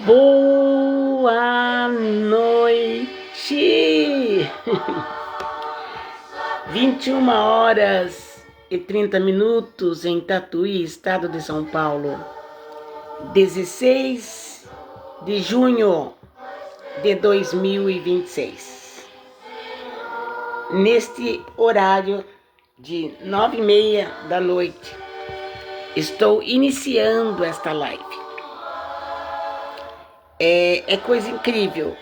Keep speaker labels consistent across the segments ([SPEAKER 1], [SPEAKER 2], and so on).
[SPEAKER 1] Boa noite! 21h30 em Tatuí, estado de São Paulo. 16 de junho de 2026. Neste horário de 9h30 da noite, estou iniciando esta live. É coisa incrível.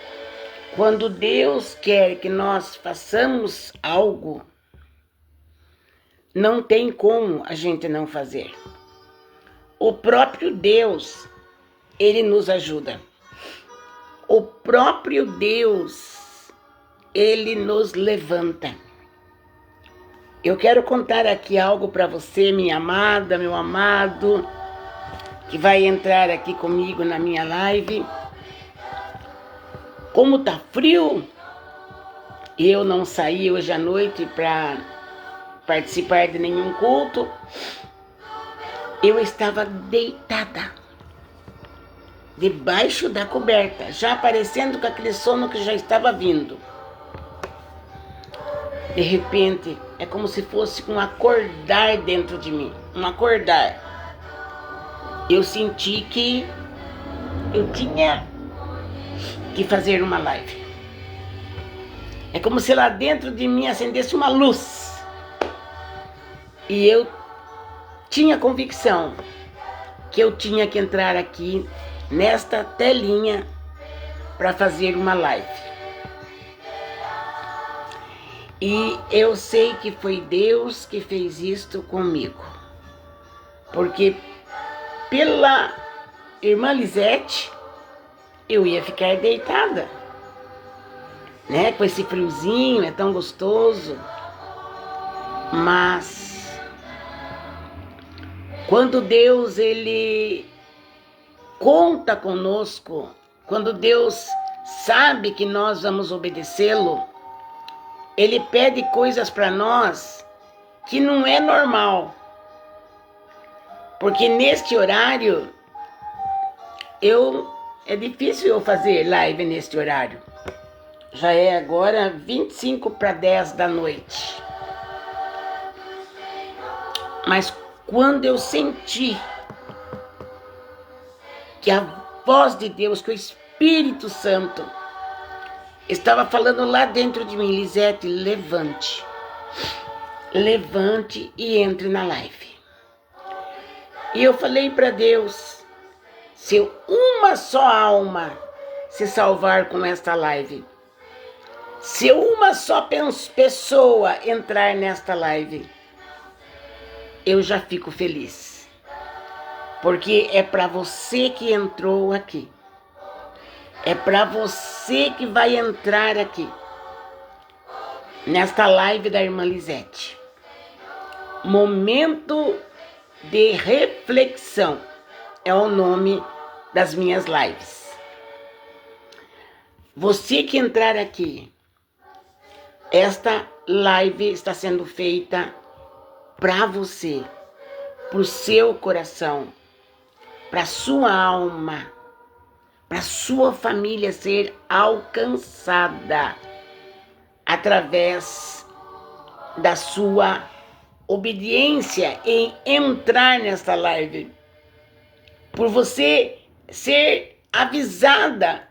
[SPEAKER 1] Quando Deus quer que nós façamos algo, não tem como a gente não fazer. O próprio Deus, Ele nos ajuda. O próprio Deus, Ele nos levanta. Eu quero contar aqui algo para você, minha amada, meu amado, que vai entrar aqui comigo na minha live. Como tá frio, eu não saí hoje à noite para participar de nenhum culto. Eu estava deitada, debaixo da coberta, já aparecendo com aquele sono que já estava vindo. De repente, é como se fosse um acordar dentro de mim, um acordar. Eu senti que eu tinha que fazer uma live. É como se lá dentro de mim acendesse uma luz. E eu tinha convicção que eu tinha que entrar aqui nesta telinha para fazer uma live. E eu sei que foi Deus que fez isto comigo. Porque pela irmã Lisete, eu ia ficar deitada, né? Com esse friozinho, é tão gostoso. Mas quando Deus, Ele conta conosco, quando Deus sabe que nós vamos obedecê-lo, Ele pede coisas para nós que não é normal. Porque neste horário, é difícil eu fazer live neste horário. Já é agora 9h55 da noite. Mas quando eu senti que a voz de Deus, que o Espírito Santo estava falando lá dentro de mim, Lisete, levante. Levante e entre na live. E eu falei para Deus, se uma só alma se salvar com esta live, se uma só pessoa entrar nesta live, eu já fico feliz. Porque é para você que entrou aqui. É para você que vai entrar aqui, nesta live da irmã Lisete. Momento de reflexão é o nome das minhas lives. Você que entrar aqui, esta live está sendo feita para você, para o seu coração, para sua alma, para sua família ser alcançada através da sua obediência em entrar nesta live. Por você ser avisado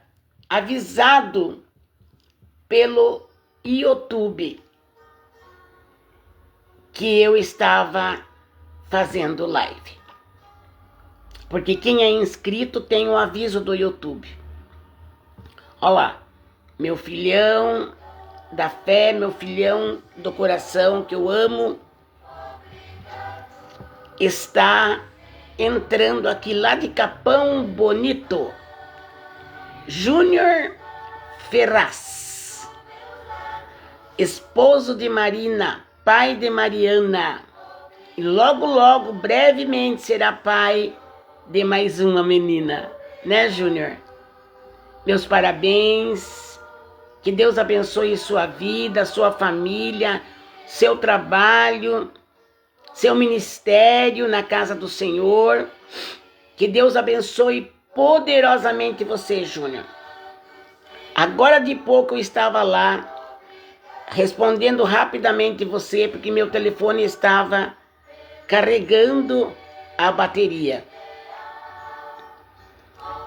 [SPEAKER 1] pelo YouTube que eu estava fazendo live. Porque quem é inscrito tem o aviso do YouTube. Olha lá, meu filhão da fé, meu filhão do coração que eu amo, está entrando aqui lá de Capão Bonito. Júnior Ferraz, esposo de Marina, pai de Mariana, e logo, brevemente será pai de mais uma menina, né, Júnior? Meus parabéns, que Deus abençoe sua vida, sua família, seu trabalho, seu ministério na casa do Senhor, que Deus abençoe poderosamente você, Júnior. Agora de pouco eu estava lá respondendo rapidamente você, porque meu telefone estava carregando a bateria.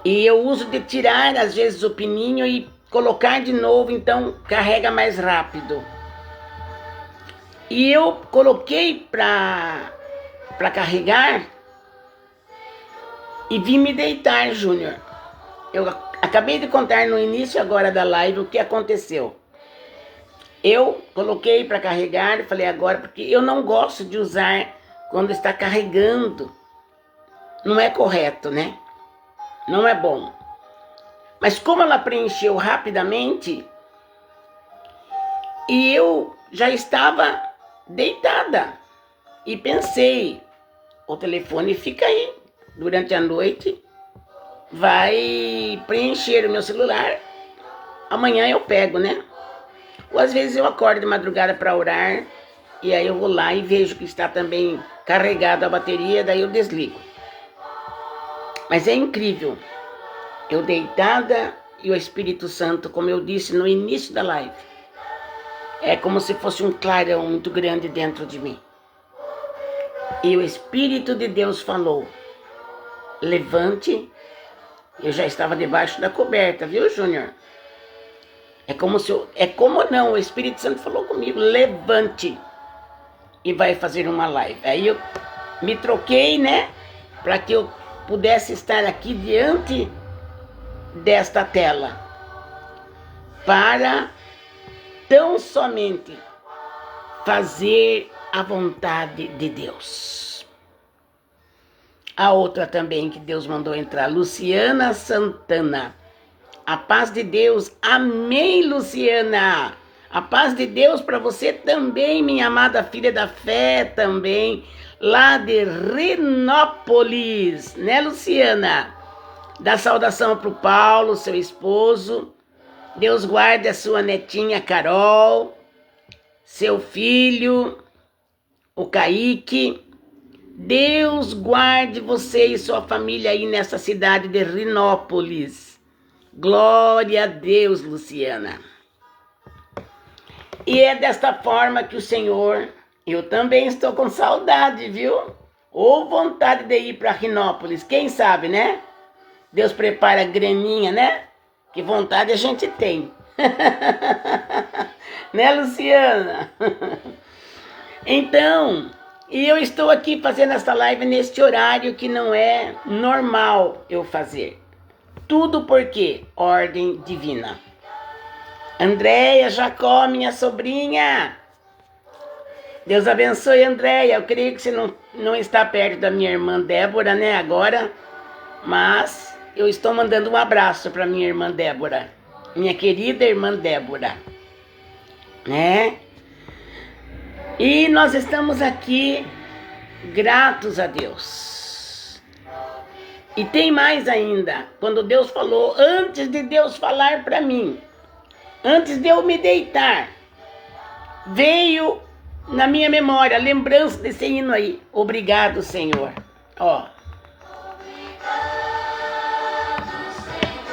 [SPEAKER 1] E eu uso de tirar às vezes o pininho e colocar de novo, então carrega mais rápido. E eu coloquei para carregar e vim me deitar, Júnior. Eu acabei de contar no início agora da live o que aconteceu. Eu coloquei para carregar e falei agora, porque eu não gosto de usar quando está carregando. Não é correto, né? Não é bom. Mas como ela preencheu rapidamente, e eu já estava deitada e pensei, o telefone fica aí durante a noite, vai preencher o meu celular, amanhã eu pego, né? Ou às vezes eu acordo de madrugada para orar, e aí eu vou lá e vejo que está também carregada a bateria, daí eu desligo. Mas é incrível, eu deitada e o Espírito Santo, como eu disse no início da live, é como se fosse um clarão muito grande dentro de mim. E o Espírito de Deus falou, levante. Eu já estava debaixo da coberta, viu, Júnior? O Espírito Santo falou comigo, levante e vai fazer uma live. Aí eu me troquei, né, para que eu pudesse estar aqui diante desta tela, para tão somente fazer a vontade de Deus. A outra também que Deus mandou entrar, Luciana Santana. A paz de Deus, amém, Luciana. A paz de Deus para você também, minha amada filha da fé também, lá de Renópolis, né, Luciana? Dá saudação para o Paulo, seu esposo. Deus guarde a sua netinha Carol, seu filho, o Kaique. Deus guarde você e sua família aí nessa cidade de Renópolis. Glória a Deus, Luciana. E é desta forma que o Senhor, eu também estou com saudade, viu? Ou vontade de ir para Renópolis, quem sabe, né? Deus prepara graninha, né? Que vontade a gente tem. Né, Luciana? Então, e eu estou aqui fazendo essa live neste horário que não é normal eu fazer. Tudo porque ordem divina. Andréia Jacó, minha sobrinha. Deus abençoe, Andréia. Eu creio que você não está perto da minha irmã Débora, né, agora. Mas eu estou mandando um abraço para minha irmã Débora. Minha querida irmã Débora. Né? E nós estamos aqui gratos a Deus. E tem mais ainda. Quando Deus falou, antes de Deus falar para mim, antes de eu me deitar, veio na minha memória a lembrança desse hino aí. Obrigado, Senhor. Ó.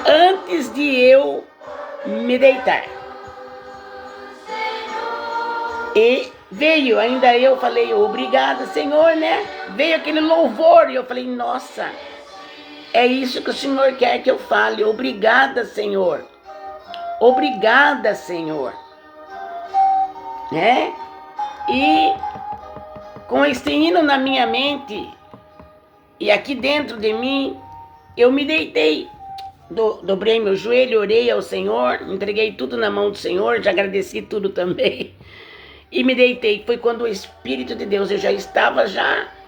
[SPEAKER 1] Antes de eu me deitar. E veio, ainda eu falei, obrigado, Senhor, né? Veio aquele louvor e eu falei, nossa, é isso que o Senhor quer que eu fale. Obrigada, Senhor. Obrigada, Senhor. Né? E com esse hino na minha mente e aqui dentro de mim, eu me deitei. Dobrei meu joelho, orei ao Senhor, entreguei tudo na mão do Senhor, já agradeci tudo também. E me deitei. Foi quando o Espírito de Deus, eu já estava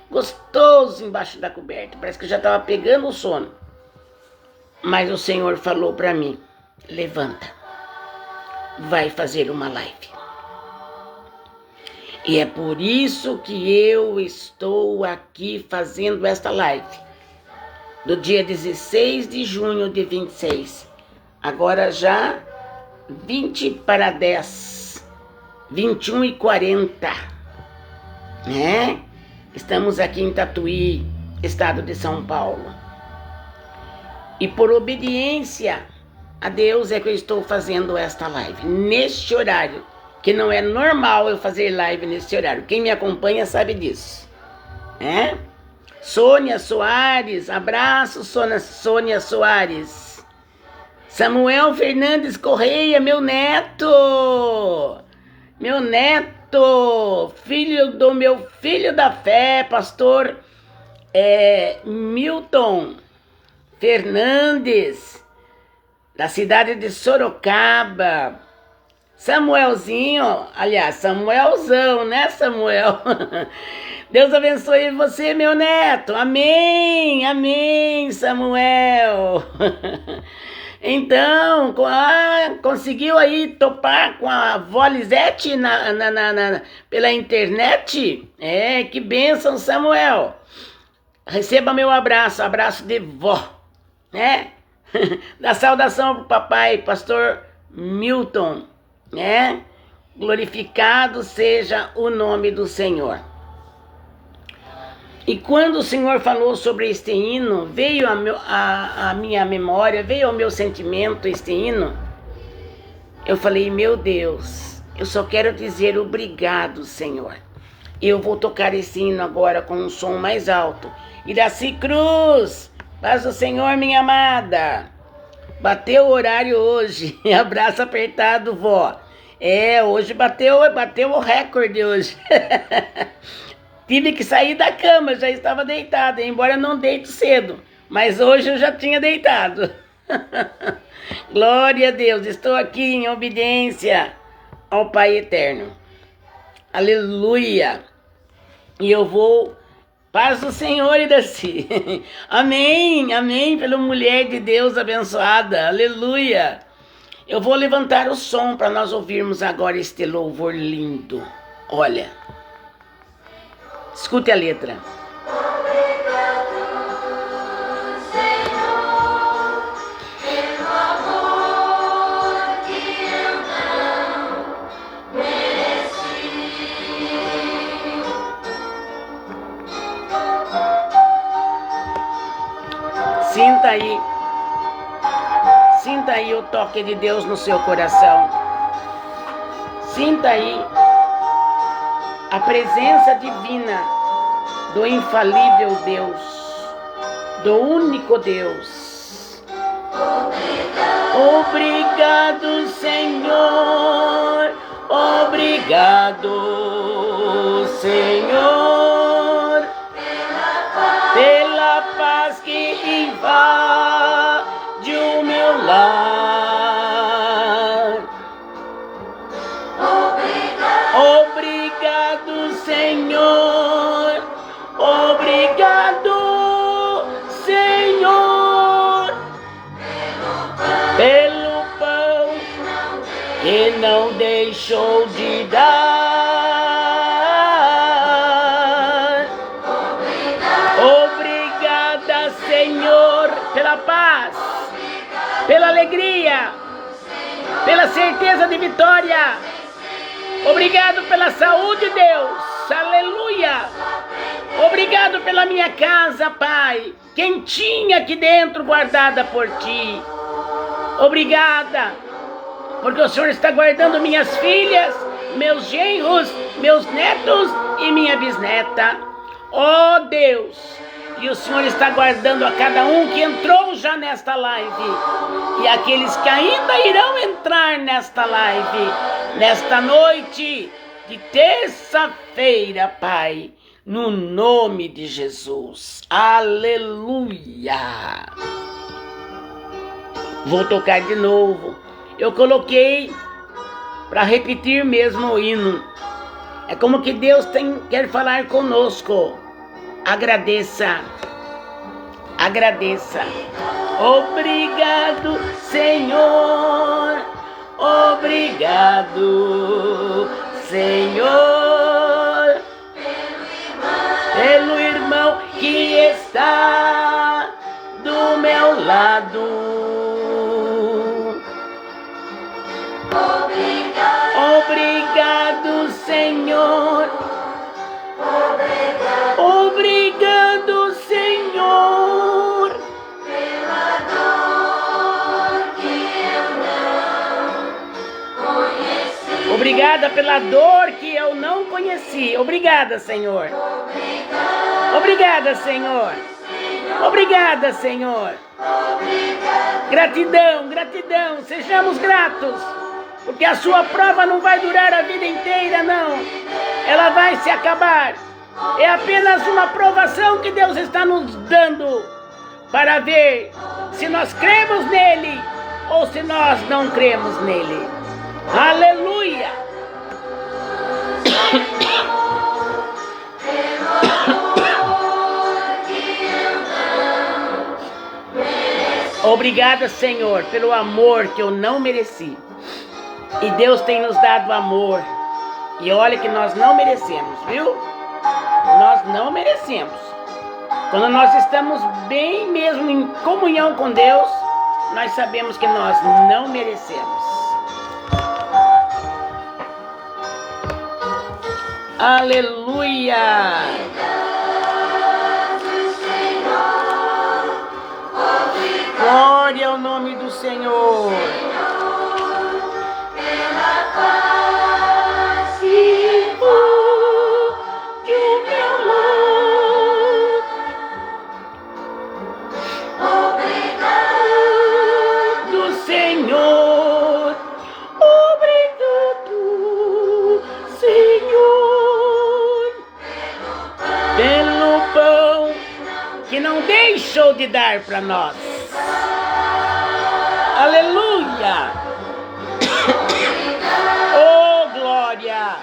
[SPEAKER 1] gostoso embaixo da coberta. Parece que eu já estava pegando o sono. Mas o Senhor falou para mim, levanta, vai fazer uma live. E é por isso que eu estou aqui fazendo esta live. Do dia 16 de junho de 26. Agora já 20 para 10. 21h40. Né? Estamos aqui em Tatuí, estado de São Paulo. E por obediência a Deus é que eu estou fazendo esta live, neste horário, que não é normal eu fazer live nesse horário. Quem me acompanha sabe disso. Sônia Soares, abraço, Sônia Soares. Samuel Fernandes Correia, meu neto, filho do meu filho da fé, pastor Milton Fernandes, da cidade de Sorocaba. Samuelzinho, aliás, Samuelzão, né, Samuel? Deus abençoe você, meu neto. Amém, amém, Samuel. Então, conseguiu aí topar com a vó Lisete pela internet? Que bênção, Samuel. Receba meu abraço de vó, né? Dá saudação pro papai, pastor Milton, né? Glorificado seja o nome do Senhor. E quando o Senhor falou sobre este hino, veio a minha memória, veio ao meu sentimento este hino. Eu falei, meu Deus, eu só quero dizer obrigado, Senhor. Eu vou tocar esse hino agora com um som mais alto. Iraci Cruz, paz do Senhor, minha amada. Bateu o horário hoje, abraço apertado, vó. Hoje bateu o recorde hoje. Tive que sair da cama, já estava deitada, embora eu não deito cedo, mas hoje eu já tinha deitado. Glória a Deus, estou aqui em obediência ao Pai Eterno. Aleluia. E eu vou, paz do Senhor, Iraci. Amém, amém, pela mulher de Deus abençoada, aleluia. Eu vou levantar o som para nós ouvirmos agora este louvor lindo. Olha. Escute a letra.
[SPEAKER 2] Obrigado, Senhor, pelo amor que eu não mereci.
[SPEAKER 1] Sinta aí o toque de Deus no seu coração. Sinta aí a presença divina do infalível Deus, do único Deus. Obrigado, Senhor. Obrigado, Senhor, pela paz que invade o meu lar. Obrigado, Senhor. Obrigado, Senhor, pelo pão que não deixou de dar. Obrigada, Senhor, pela paz, pela alegria, pela certeza de vitória. Obrigado pela saúde, Deus. Aleluia. Obrigado pela minha casa, Pai, quentinha aqui dentro, guardada por Ti. Obrigada, porque o Senhor está guardando minhas filhas, meus genros, meus netos e minha bisneta. Oh Deus, e o Senhor está guardando a cada um que entrou já nesta live e aqueles que ainda irão entrar nesta live, nesta noite de terça-feira, Pai, no nome de Jesus. Aleluia. Vou tocar de novo. Eu coloquei para repetir mesmo o hino. É como que Deus quer falar conosco. Agradeça. Agradeça. Obrigado, Senhor. Obrigado, Senhor, pelo irmão que está do meu lado. Obrigado, Senhor. Obrigado, Senhor,
[SPEAKER 2] pela dor
[SPEAKER 1] Obrigada pela dor que eu não conheci. Obrigada, Senhor. Obrigada, Senhor. Obrigada, Senhor. Gratidão, gratidão. Sejamos gratos. Porque a sua prova não vai durar a vida inteira, não. Ela vai se acabar. É apenas uma provação que Deus está nos dando para ver se nós cremos nele ou se nós não cremos nele. Aleluia! Obrigada, Senhor, pelo amor que eu não mereci. E Deus tem nos dado amor. E olha que nós não merecemos, viu? Nós não merecemos. Quando nós estamos bem mesmo em comunhão com Deus, nós sabemos que nós não merecemos. Aleluia! Glória ao nome do Senhor. Deixou de dar para nós. Aleluia! Oh, glória!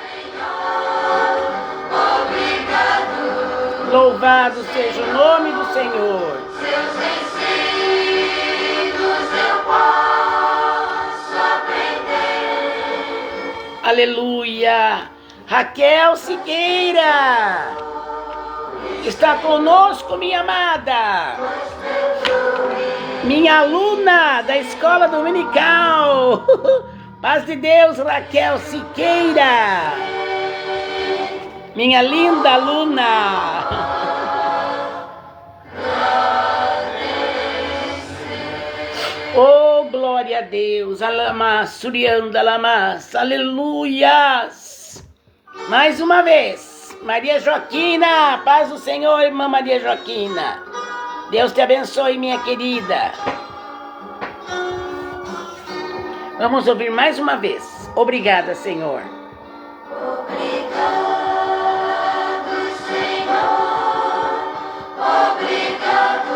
[SPEAKER 1] Louvado seja o nome do Senhor.
[SPEAKER 2] Seus ensinos eu posso aprender.
[SPEAKER 1] Aleluia! Raquel Siqueira está conosco, minha amada, minha aluna da escola dominical. Paz de Deus, Raquel Siqueira, minha linda aluna. Oh, glória a Deus, alamas, surianda, alamas, aleluias. Mais uma vez. Maria Joaquina, paz do Senhor, irmã Maria Joaquina. Deus te abençoe, minha querida. Vamos ouvir mais uma vez. Obrigada, Senhor.
[SPEAKER 2] Obrigado, Senhor. Obrigado,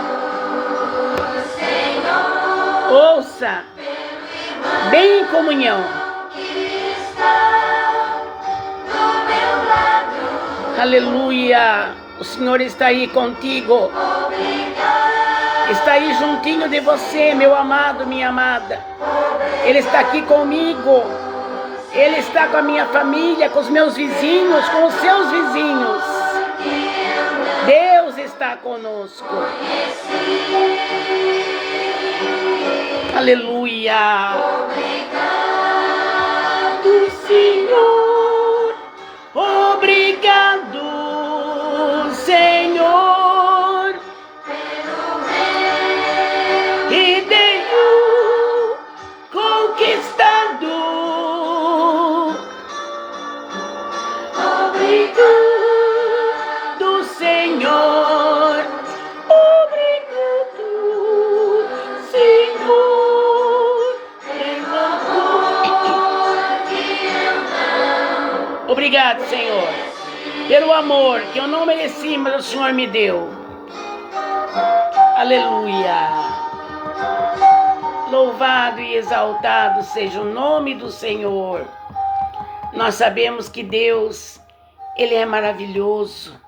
[SPEAKER 2] Senhor.
[SPEAKER 1] Ouça, bem em comunhão. Aleluia, o Senhor está aí contigo. Está aí juntinho de você, meu amado, minha amada. Ele está aqui comigo. Ele está com a minha família, com os meus vizinhos, com os seus vizinhos. Deus está conosco. Aleluia. Obrigado, Senhor. Obrigado, Senhor, e tenho conquistado. Obrigado, Senhor. Obrigado, Senhor, pelo amor que eu não. Obrigado, Senhor, pelo amor que eu não mereci, mas o Senhor me deu. Aleluia. Louvado e exaltado seja o nome do Senhor. Nós sabemos que Deus, Ele é maravilhoso,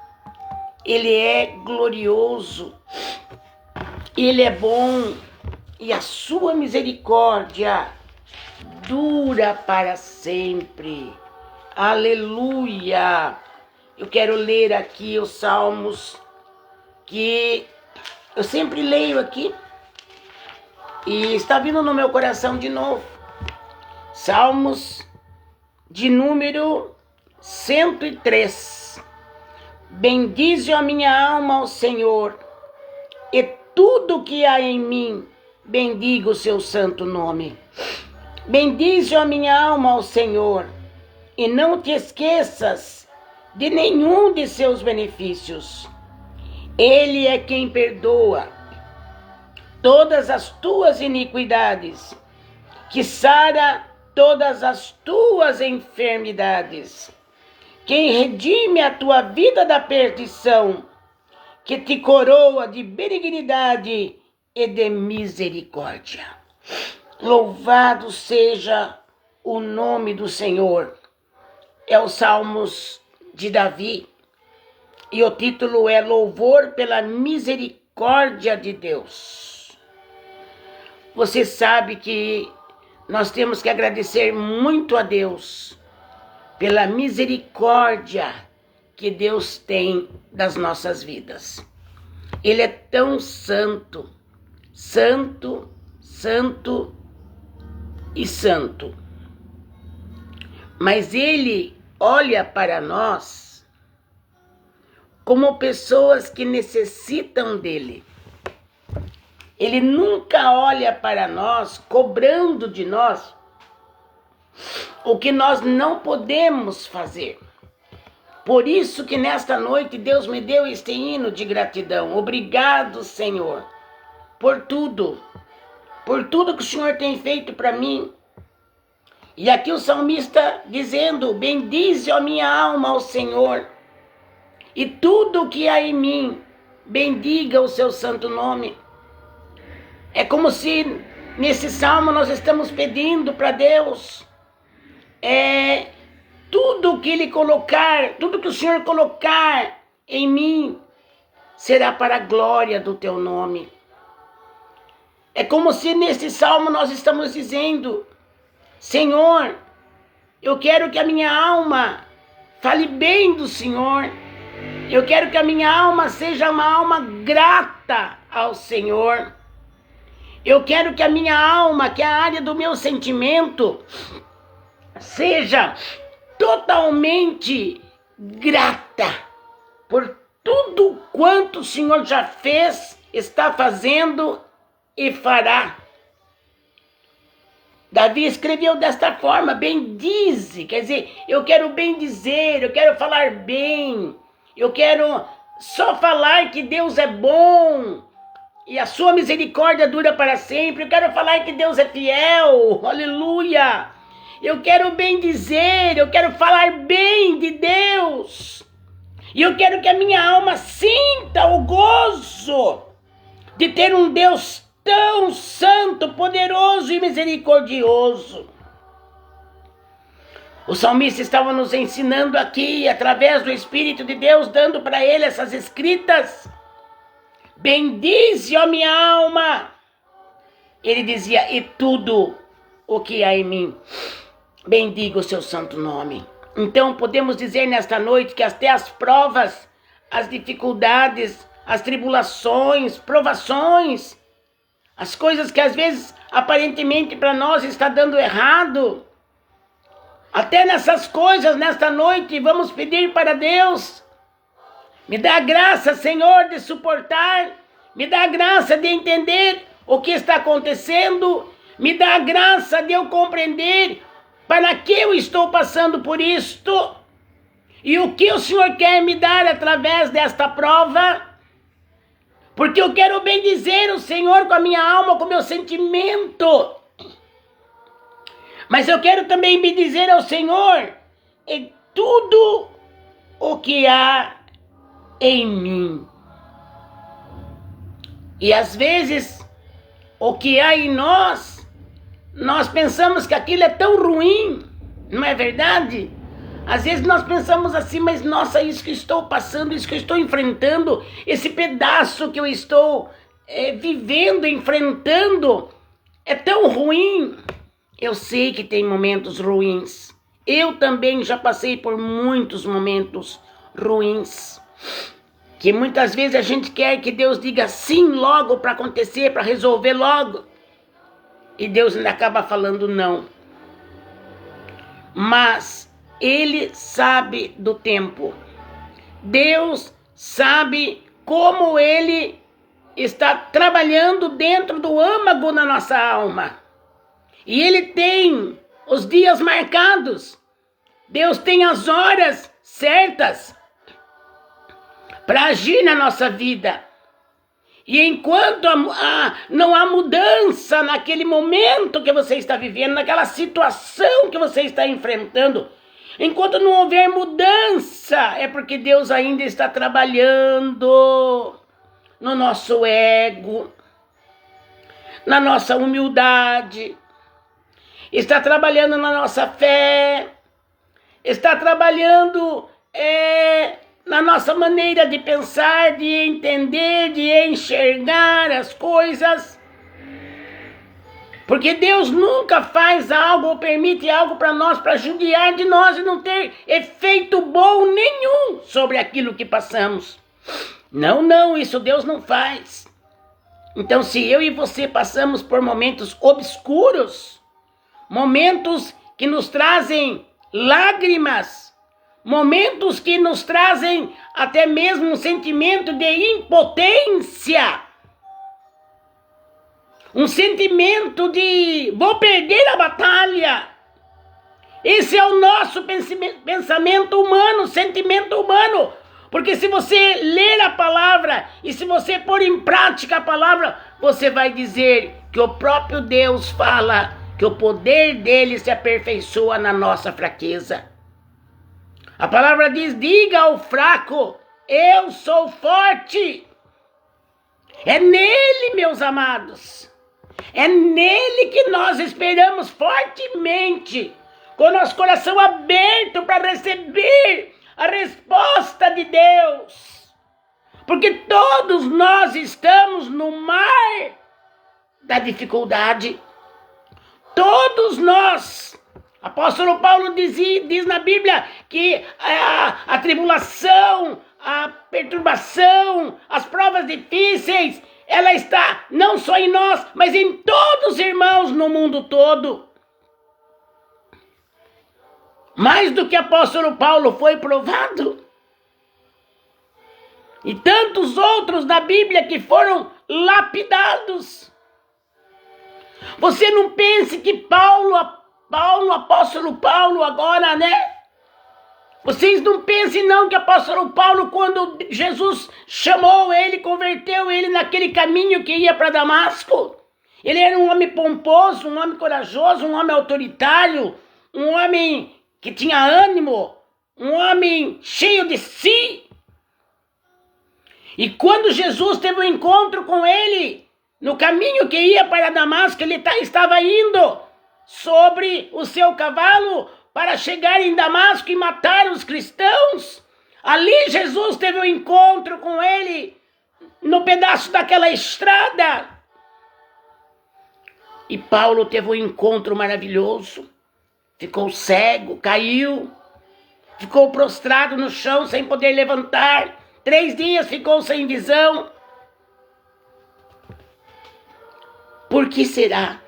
[SPEAKER 1] Ele é glorioso, Ele é bom e a sua misericórdia dura para sempre. Aleluia! Eu quero ler aqui os salmos que eu sempre leio aqui e está vindo no meu coração de novo. Salmos de número 103. Bendize a minha alma ao Senhor, e tudo que há em mim, bendiga o seu santo nome. Bendize a minha alma ao Senhor, e não te esqueças de nenhum de seus benefícios. Ele é quem perdoa todas as tuas iniquidades, que sara todas as tuas enfermidades, quem redime a tua vida da perdição, que te coroa de benignidade e de misericórdia. Louvado seja o nome do Senhor. É os Salmos de Davi, e o título é Louvor pela Misericórdia de Deus. Você sabe que nós temos que agradecer muito a Deus pela misericórdia que Deus tem das nossas vidas. Ele é tão santo, santo, santo e santo. Mas Ele olha para nós como pessoas que necessitam dele. Ele nunca olha para nós cobrando de nós o que nós não podemos fazer. Por isso que nesta noite Deus me deu este hino de gratidão. Obrigado, Senhor, por tudo que o Senhor tem feito para mim. E aqui o salmista dizendo: bendize, ó minha alma, ao Senhor, e tudo o que há em mim, bendiga o seu santo nome. É como se nesse salmo nós estamos pedindo para Deus, tudo que Ele colocar, tudo que o Senhor colocar em mim, será para a glória do teu nome. É como se nesse salmo nós estamos dizendo: Senhor, eu quero que a minha alma fale bem do Senhor. Eu quero que a minha alma seja uma alma grata ao Senhor. Eu quero que a minha alma, que é a área do meu sentimento, seja totalmente grata por tudo quanto o Senhor já fez, está fazendo e fará. Davi escreveu desta forma: bendize, quer dizer, eu quero bendizer, eu quero falar bem, eu quero só falar que Deus é bom e a sua misericórdia dura para sempre. Eu quero falar que Deus é fiel, aleluia. Eu quero bendizer, eu quero falar bem de Deus. E eu quero que a minha alma sinta o gozo de ter um Deus tão santo, poderoso e misericordioso. O salmista estava nos ensinando aqui, através do Espírito de Deus, dando para ele essas escritas. Bendize, ó minha alma. Ele dizia: e tudo o que há em mim, bendiga o seu santo nome. Então podemos dizer nesta noite que até as provas, as dificuldades, as tribulações, provações, as coisas que às vezes aparentemente para nós está dando errado, até nessas coisas, nesta noite, vamos pedir para Deus: me dá a graça, Senhor, de suportar, me dá a graça de entender o que está acontecendo, me dá a graça de eu compreender para que eu estou passando por isto e o que o Senhor quer me dar através desta prova, porque eu quero bendizer o Senhor com a minha alma, com o meu sentimento, mas eu quero também bendizer ao Senhor em tudo o que há em mim. E às vezes o que há em nós pensamos que aquilo é tão ruim, não é verdade? Às vezes nós pensamos assim: mas nossa, isso que estou passando, isso que eu estou enfrentando, esse pedaço que eu estou vivendo, enfrentando, é tão ruim. Eu sei que tem momentos ruins. Eu também já passei por muitos momentos ruins, que muitas vezes a gente quer que Deus diga sim logo para acontecer, para resolver logo, e Deus ainda acaba falando não. Mas Ele sabe do tempo. Deus sabe como Ele está trabalhando dentro do âmago da nossa alma. E Ele tem os dias marcados Deus tem as horas certas para agir na nossa vida. E enquanto não há mudança naquele momento que você está vivendo, naquela situação que você está enfrentando, enquanto não houver mudança, é porque Deus ainda está trabalhando no nosso ego, na nossa humildade, está trabalhando na nossa fé, está trabalhando na nossa maneira de pensar, de entender, de enxergar as coisas. Porque Deus nunca faz algo ou permite algo para nós, para judiar de nós e não ter efeito bom nenhum sobre aquilo que passamos. Não, isso Deus não faz. Então, se eu e você passamos por momentos obscuros, momentos que nos trazem lágrimas, momentos que nos trazem até mesmo um sentimento de impotência, um sentimento de vou perder a batalha. Esse é o nosso pensamento humano, sentimento humano. Porque se você ler a palavra e se você pôr em prática a palavra, você vai dizer que o próprio Deus fala que o poder dele se aperfeiçoa na nossa fraqueza. A palavra diz, diga ao fraco, eu sou forte. É nele, meus amados. É nele que nós esperamos fortemente, com o nosso coração aberto para receber a resposta de Deus. Porque todos nós estamos no mar da dificuldade. Todos nós. Apóstolo Paulo diz na Bíblia que a tribulação, a perturbação, as provas difíceis, ela está não só em nós, mas em todos os irmãos no mundo todo. Mais do que apóstolo Paulo foi provado. E tantos outros da Bíblia que foram lapidados. Você não pense que apóstolo Paulo agora, né? Vocês não pensem não que apóstolo Paulo, quando Jesus chamou ele, converteu ele naquele caminho que ia para Damasco, ele era um homem pomposo, um homem corajoso, um homem autoritário, um homem que tinha ânimo, um homem cheio de si. E quando Jesus teve um encontro com ele, no caminho que ia para Damasco, ele estava indo sobre o seu cavalo para chegar em Damasco e matar os cristãos. Ali Jesus teve um encontro com ele, no pedaço daquela estrada. E Paulo teve um encontro maravilhoso. Ficou cego, caiu, ficou prostrado no chão sem poder levantar. 3 dias ficou sem visão. Por que será?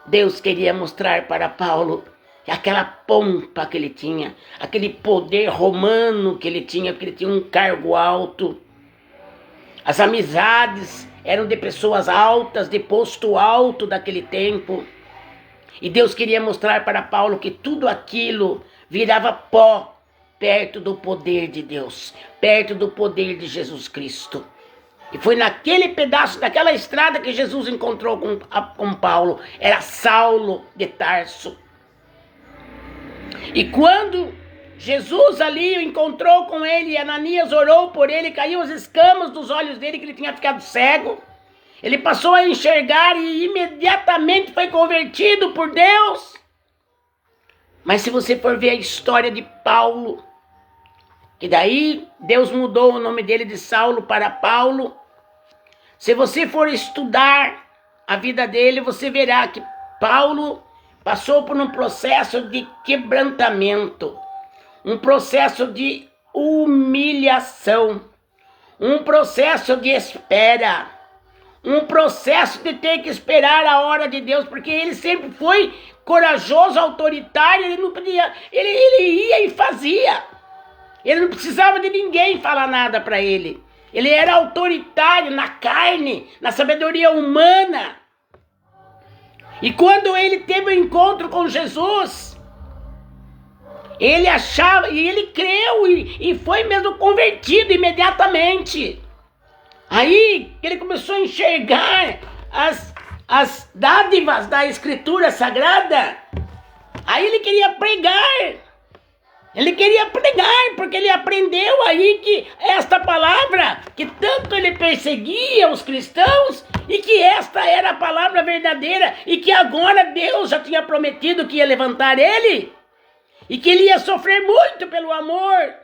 [SPEAKER 1] Deus queria mostrar para Paulo aquela pompa que ele tinha, aquele poder romano que ele tinha, porque ele tinha um cargo alto. As amizades eram de pessoas altas, de posto alto daquele tempo. E Deus queria mostrar para Paulo que tudo aquilo virava pó perto do poder de Deus, perto do poder de Jesus Cristo. E foi naquele pedaço, daquela estrada que Jesus encontrou com Paulo. Era Saulo de Tarso. E quando Jesus ali o encontrou com ele, e Ananias orou por ele, caiu as escamas dos olhos dele, que ele tinha ficado cego. Ele passou a enxergar e imediatamente foi convertido por Deus. Mas se você for ver a história de Paulo, que daí Deus mudou o nome dele de Saulo para Paulo. Se você for estudar a vida dele, você verá que Paulo passou por um processo de quebrantamento, um processo de humilhação, um processo de espera, um processo de ter que esperar a hora de Deus, porque ele sempre foi corajoso, autoritário, ele não podia, ele ia e fazia. Ele não precisava de ninguém falar nada para ele. Ele era autoritário na carne, na sabedoria humana. E quando ele teve um encontro com Jesus, Ele achava, e ele creu, e foi mesmo convertido imediatamente. Aí ele começou a enxergar as dádivas da Escritura Sagrada. Aí ele queria pregar. Ele queria pregar, porque ele aprendeu aí que esta palavra, que tanto ele perseguia os cristãos, e que esta era a palavra verdadeira, e que agora Deus já tinha prometido que ia levantar ele, e que ele ia sofrer muito pelo amor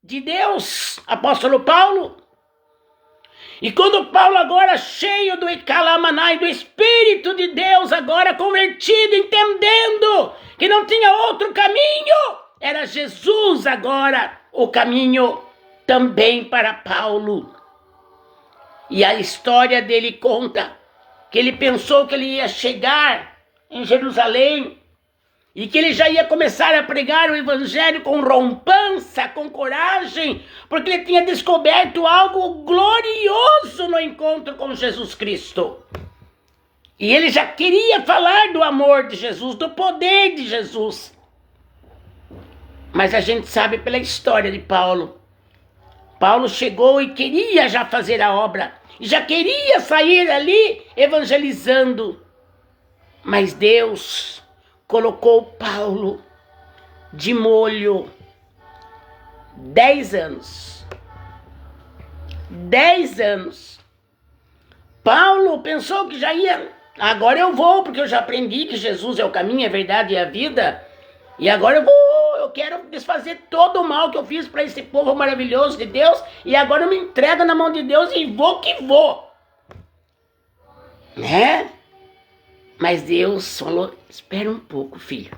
[SPEAKER 1] de Deus, apóstolo Paulo. E quando Paulo agora, cheio do Icalamanai, do Espírito de Deus, agora convertido, entendendo que não tinha outro caminho, era Jesus agora o caminho também para Paulo. E a história dele conta que ele pensou que ele ia chegar em Jerusalém e que ele já ia começar a pregar o evangelho com rompança, com coragem, porque ele tinha descoberto algo glorioso no encontro com Jesus Cristo. E ele já queria falar do amor de Jesus, do poder de Jesus. Mas a gente sabe pela história de Paulo. Paulo chegou e queria já fazer a obra, já queria sair ali evangelizando. Mas Deus colocou Paulo de molho 10 anos. 10 anos. Paulo pensou que já ia, agora eu vou, porque eu já aprendi que Jesus é o caminho, a verdade e a vida. E agora eu quero desfazer todo o mal que eu fiz para esse povo maravilhoso de Deus. E agora eu me entrego na mão de Deus e vou que vou. Né? Mas Deus falou, espera um pouco, filho.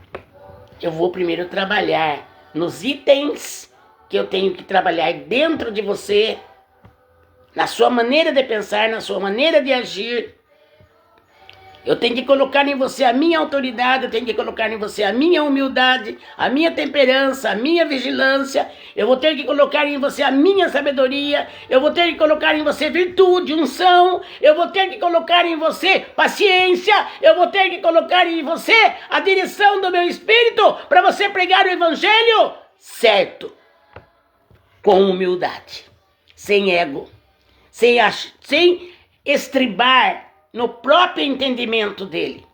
[SPEAKER 1] Eu vou primeiro trabalhar nos itens que eu tenho que trabalhar dentro de você, na sua maneira de pensar, na sua maneira de agir. Eu tenho que colocar em você a minha autoridade, eu tenho que colocar em você a minha humildade, a minha temperança, a minha vigilância. Eu vou ter que colocar em você a minha sabedoria, eu vou ter que colocar em você virtude, unção, eu vou ter que colocar em você paciência, eu vou ter que colocar em você a direção do meu espírito para você pregar o evangelho certo, com humildade, sem ego, sem estribar no próprio entendimento dele.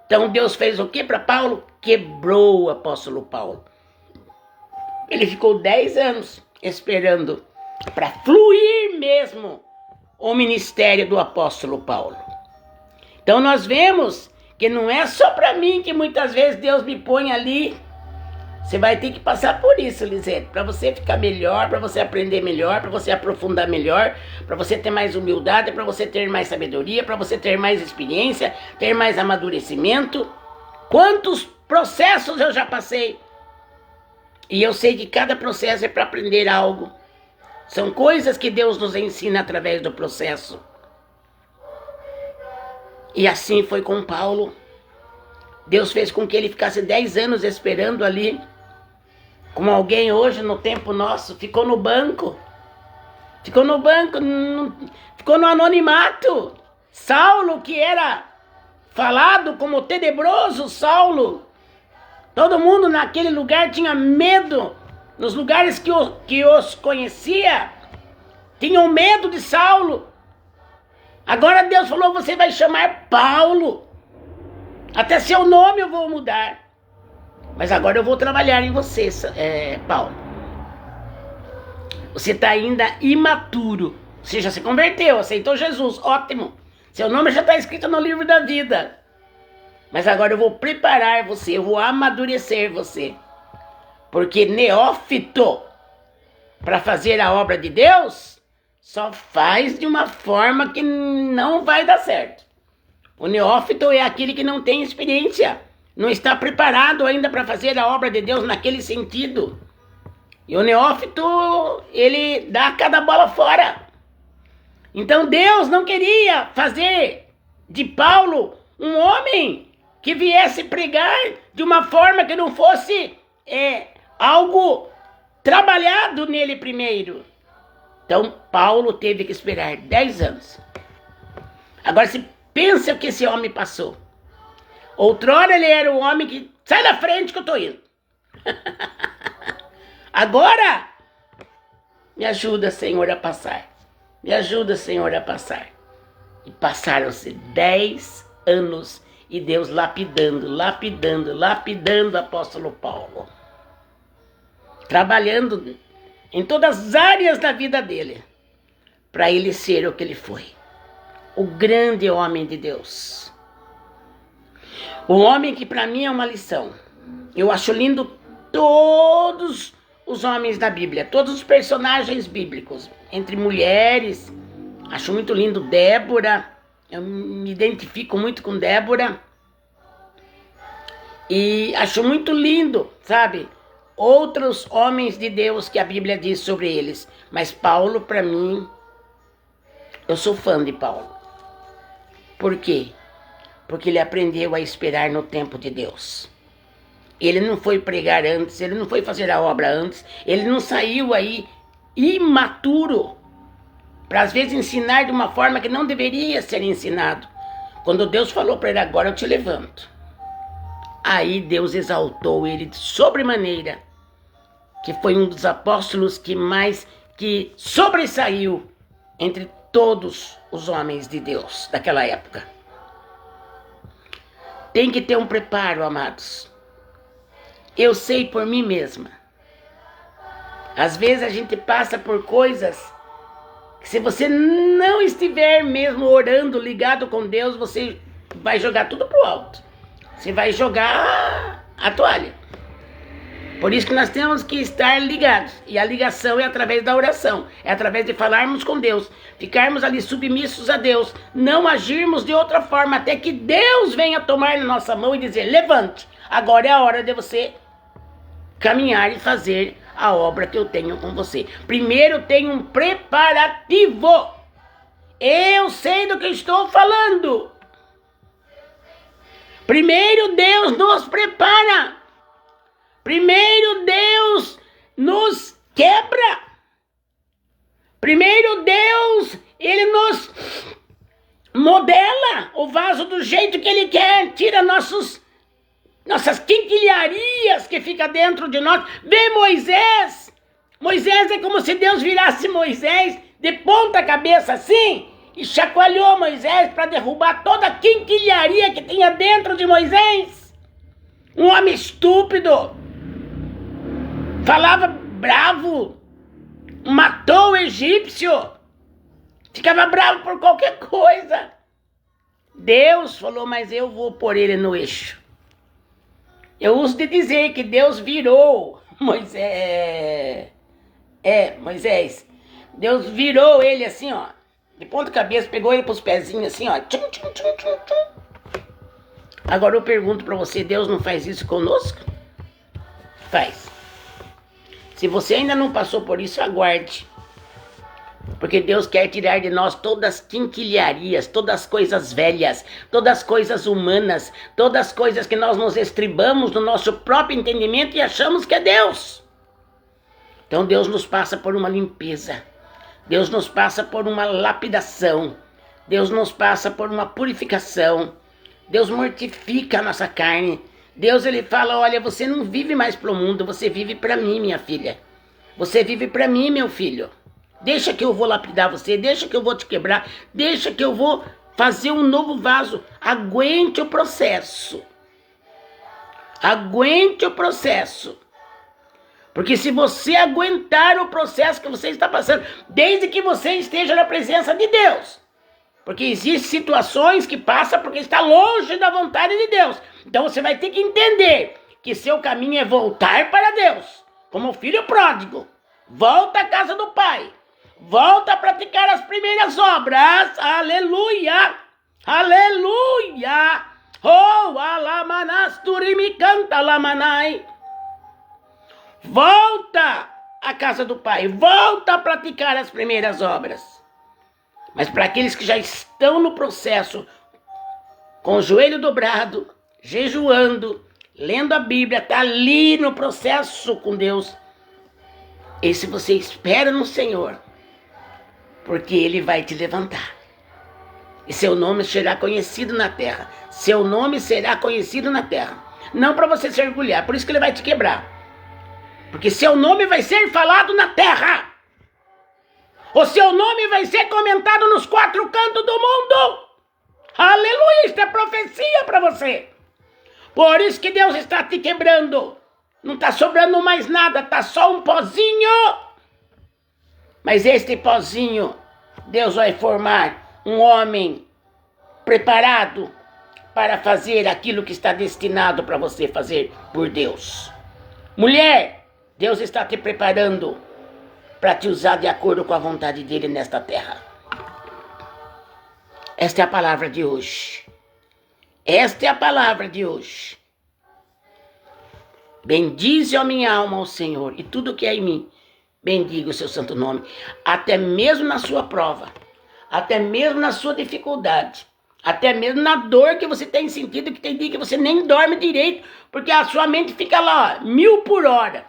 [SPEAKER 1] Então Deus fez o que para Paulo? Quebrou o apóstolo Paulo. Ele ficou 10 anos esperando para fluir mesmo o ministério do apóstolo Paulo. Então nós vemos que não é só para mim que muitas vezes Deus me põe ali. Você vai ter que passar por isso, Lisete, para você ficar melhor, para você aprender melhor, para você aprofundar melhor, para você ter mais humildade, para você ter mais sabedoria, para você ter mais experiência, ter mais amadurecimento. Quantos processos eu já passei? E eu sei que cada processo é para aprender algo. São coisas que Deus nos ensina através do processo. E assim foi com Paulo. Deus fez com que ele ficasse 10 anos esperando ali. Como alguém hoje, no tempo nosso, ficou no banco. Ficou no banco, ficou no anonimato. Saulo, que era falado como tenebroso Saulo. Todo mundo naquele lugar tinha medo. Nos lugares que os conhecia, tinham medo de Saulo. Agora Deus falou, você vai chamar Paulo. Até seu nome eu vou mudar. Mas agora eu vou trabalhar em você, Paulo. Você está ainda imaturo. Você já se converteu, aceitou Jesus, ótimo. Seu nome já está escrito no livro da vida. Mas agora eu vou preparar você, eu vou amadurecer você. Porque neófito, para fazer a obra de Deus, só faz de uma forma que não vai dar certo. O neófito é aquele que não tem experiência, não está preparado ainda para fazer a obra de Deus naquele sentido. E o neófito, ele dá cada bola fora. Então Deus não queria fazer de Paulo um homem que viesse pregar de uma forma que não fosse algo trabalhado nele primeiro. Então Paulo teve que esperar 10 anos. Agora se pensa o que esse homem passou. Outrora ele era o homem que sai da frente que eu tô indo. Agora, me ajuda, Senhor, a passar. Me ajuda, Senhor, a passar. E passaram-se 10 anos e Deus lapidando o apóstolo Paulo. Trabalhando em todas as áreas da vida dele, para ele ser o que ele foi. O grande homem de Deus. O homem que para mim é uma lição. Eu acho lindo todos os homens da Bíblia, todos os personagens bíblicos, entre mulheres. Acho muito lindo Débora, eu me identifico muito com Débora. E acho muito lindo, sabe, outros homens de Deus que a Bíblia diz sobre eles. Mas Paulo, para mim, eu sou fã de Paulo. Por quê? Porque ele aprendeu a esperar no tempo de Deus. Ele não foi pregar antes, ele não foi fazer a obra antes, ele não saiu aí imaturo para às vezes ensinar de uma forma que não deveria ser ensinado. Quando Deus falou para ele, agora eu te levanto. Aí Deus exaltou ele de sobremaneira, que foi um dos apóstolos que sobressaiu entre todos os homens de Deus daquela época. Tem que ter um preparo, amados. Eu sei por mim mesma. Às vezes a gente passa por coisas que, se você não estiver mesmo orando, ligado com Deus, você vai jogar tudo pro alto. Você vai jogar a toalha. Por isso que nós temos que estar ligados. E a ligação é através da oração. É através de falarmos com Deus. Ficarmos ali submissos a Deus. Não agirmos de outra forma até que Deus venha tomar na nossa mão e dizer, levante. Agora é a hora de você caminhar e fazer a obra que eu tenho com você. Primeiro tem um preparativo. Eu sei do que estou falando. Primeiro Deus nos prepara. Primeiro Deus nos quebra. Primeiro Deus, Ele nos modela o vaso do jeito que Ele quer. Tira nossas quinquilharias que fica dentro de nós. Vê Moisés. Moisés é como se Deus virasse Moisés de ponta cabeça assim e chacoalhou Moisés para derrubar toda a quinquilharia que tinha dentro de Moisés. Um homem estúpido. Falava bravo. Matou o egípcio. Ficava bravo por qualquer coisa. Deus falou, mas eu vou pôr ele no eixo. Eu uso de dizer que Deus virou Moisés. Moisés. Deus virou ele assim, ó. De ponta cabeça, pegou ele pros pezinhos assim, ó. Tchum, tchum, tchum, tchum, tchum. Agora eu pergunto pra você, Deus não faz isso conosco? Faz. Se você ainda não passou por isso, aguarde. Porque Deus quer tirar de nós todas as quinquilharias, todas as coisas velhas, todas as coisas humanas, todas as coisas que nós nos estribamos no nosso próprio entendimento e achamos que é Deus. Então Deus nos passa por uma limpeza. Deus nos passa por uma lapidação. Deus nos passa por uma purificação. Deus mortifica a nossa carne. Deus, Ele fala, olha, você não vive mais para o mundo, você vive para mim, minha filha. Você vive para mim, meu filho. Deixa que eu vou lapidar você, deixa que eu vou te quebrar, deixa que eu vou fazer um novo vaso. Aguente o processo. Aguente o processo. Porque se você aguentar o processo que você está passando, desde que você esteja na presença de Deus, porque existem situações que passam porque está longe da vontade de Deus. Então você vai ter que entender que seu caminho é voltar para Deus, como o filho pródigo. Volta à casa do Pai. Volta a praticar as primeiras obras. Aleluia! Aleluia! Oh, alamanasturi canta lamanai. Volta à casa do Pai. Volta a praticar as primeiras obras. Mas para aqueles que já estão no processo, com o joelho dobrado, jejuando, lendo a Bíblia, está ali no processo com Deus. Esse você espera no Senhor, porque Ele vai te levantar. E seu nome será conhecido na terra. Seu nome será conhecido na terra. Não para você se orgulhar, por isso que Ele vai te quebrar. Porque seu nome vai ser falado na terra. O seu nome vai ser comentado nos 4 cantos do mundo. Aleluia, isso é profecia para você. Por isso que Deus está te quebrando. Não está sobrando mais nada, está só um pozinho. Mas este pozinho, Deus vai formar um homem preparado para fazer aquilo que está destinado para você fazer por Deus. Mulher, Deus está te preparando para te usar de acordo com a vontade dele nesta terra. Esta é a palavra de hoje. Esta é a palavra de hoje. Bendize a minha alma ao Senhor e tudo que é em mim, bendiga o seu santo nome. Até mesmo na sua prova, até mesmo na sua dificuldade, até mesmo na dor que você tem sentido, que tem dia que você nem dorme direito, porque a sua mente fica lá, 1000 por hora.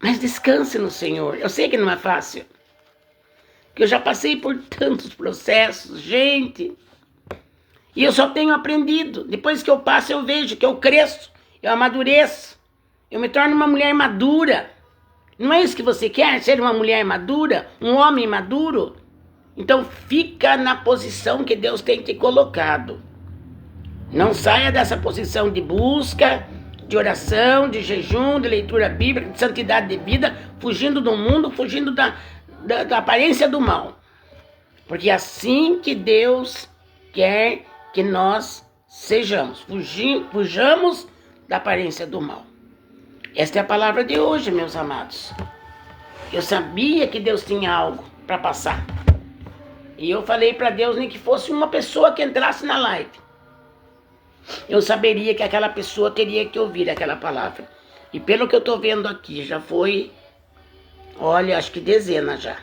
[SPEAKER 1] Mas descanse no Senhor. Eu sei que não é fácil, que eu já passei por tantos processos, gente, e eu só tenho aprendido. Depois que eu passo, eu vejo que eu cresço, eu amadureço, eu me torno uma mulher madura. Não é isso que você quer? Ser uma mulher madura? Um homem maduro? Então fica na posição que Deus tem te colocado. Não saia dessa posição de busca, de oração, de jejum, de leitura bíblica, de santidade de vida, fugindo do mundo, fugindo da aparência do mal. Porque é assim que Deus quer que nós sejamos. Fujamos da aparência do mal. Esta é a palavra de hoje, meus amados. Eu sabia que Deus tinha algo para passar. E eu falei para Deus, nem que fosse uma pessoa que entrasse na live, eu saberia que aquela pessoa teria que ouvir aquela palavra. E pelo que eu estou vendo aqui, já foi, olha, acho que dezenas já.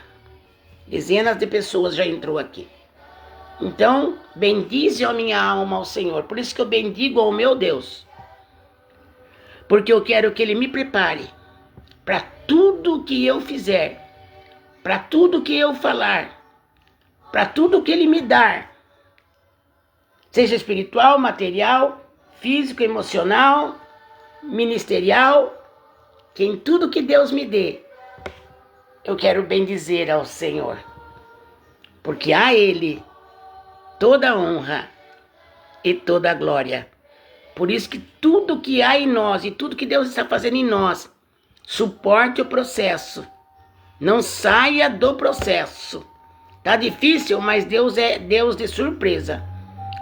[SPEAKER 1] Dezenas de pessoas já entrou aqui. Então, bendize a minha alma ao Senhor. Por isso que eu bendigo ao meu Deus. Porque eu quero que Ele me prepare para tudo que eu fizer, para tudo que eu falar, para tudo que Ele me dar, seja espiritual, material, físico, emocional, ministerial, que em tudo que Deus me dê, eu quero bendizer ao Senhor, porque a Ele toda a honra e toda a glória. Por isso que tudo que há em nós e tudo que Deus está fazendo em nós, suporte o processo. Não saia do processo. Tá difícil, mas Deus é Deus de surpresa.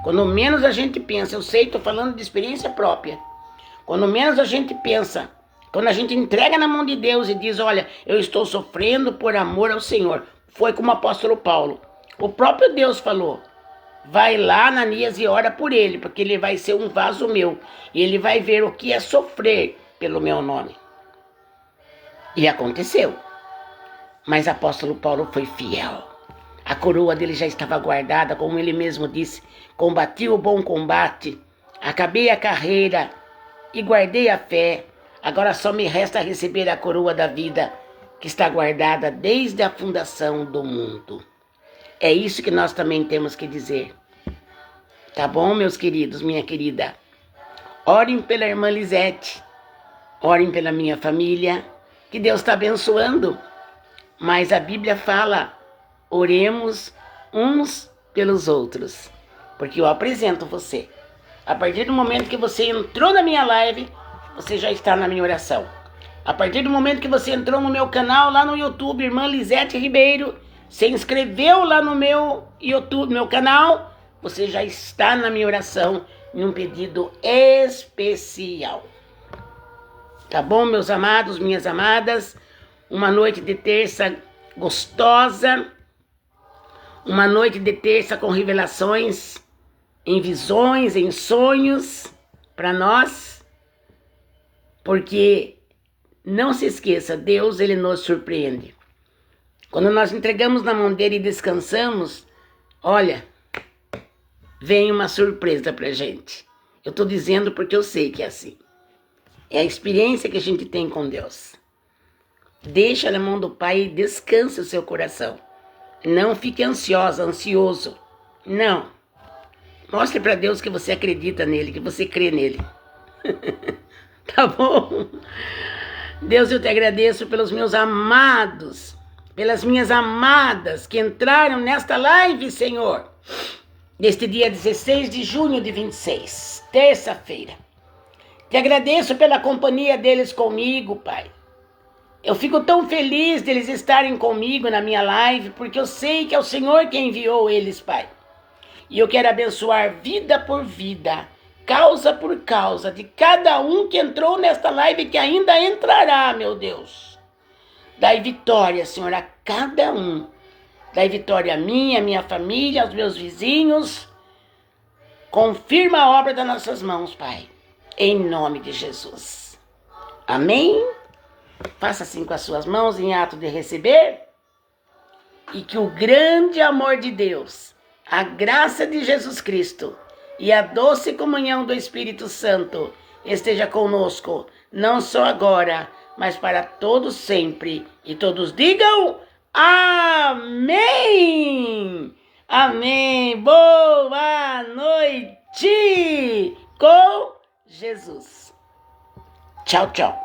[SPEAKER 1] Quando menos a gente pensa, eu sei, estou falando de experiência própria. Quando menos a gente pensa, quando a gente entrega na mão de Deus e diz, olha, eu estou sofrendo por amor ao Senhor. Foi como o apóstolo Paulo. O próprio Deus falou, vai lá, Ananias, e ora por ele, porque ele vai ser um vaso meu. E ele vai ver o que é sofrer pelo meu nome. E aconteceu. Mas o apóstolo Paulo foi fiel. A coroa dele já estava guardada, como ele mesmo disse. Combati o bom combate, acabei a carreira e guardei a fé. Agora só me resta receber a coroa da vida, que está guardada desde a fundação do mundo. É isso que nós também temos que dizer. Tá bom, meus queridos, minha querida? Orem pela irmã Lisete. Orem pela minha família. Que Deus está abençoando. Mas a Bíblia fala, oremos uns pelos outros. Porque eu apresento você. A partir do momento que você entrou na minha live, você já está na minha oração. A partir do momento que você entrou no meu canal, lá no YouTube, Irmã Lisete Ribeiro, se inscreveu lá no meu YouTube, meu canal, você já está na minha oração, em um pedido especial. Tá bom, meus amados, minhas amadas? Uma noite de terça gostosa, uma noite de terça com revelações, em visões, em sonhos, para nós, porque não se esqueça, Deus, Ele nos surpreende. Quando nós entregamos na mão dele e descansamos, olha, vem uma surpresa pra gente. Eu tô dizendo porque eu sei que é assim. É a experiência que a gente tem com Deus. Deixa na mão do Pai e descanse o seu coração. Não fique ansiosa, ansioso. Não. Mostre para Deus que você acredita nele, que você crê nele. Tá bom? Deus, eu te agradeço pelos meus amados, pelas minhas amadas que entraram nesta live, Senhor, neste dia 16 de junho de 26, terça-feira. Te agradeço pela companhia deles comigo, Pai. Eu fico tão feliz deles estarem comigo na minha live, porque eu sei que é o Senhor quem enviou eles, Pai. E eu quero abençoar vida por vida, causa por causa, de cada um que entrou nesta live e que ainda entrará, meu Deus. Dai vitória, Senhor, a cada um. Dai vitória a mim, a minha família, aos meus vizinhos. Confirma a obra das nossas mãos, Pai. Em nome de Jesus. Amém? Faça assim com as suas mãos em ato de receber. E que o grande amor de Deus, a graça de Jesus Cristo e a doce comunhão do Espírito Santo esteja conosco, não só agora, mas para todos sempre. E todos digam amém! Amém! Boa noite com Jesus. Tchau, tchau.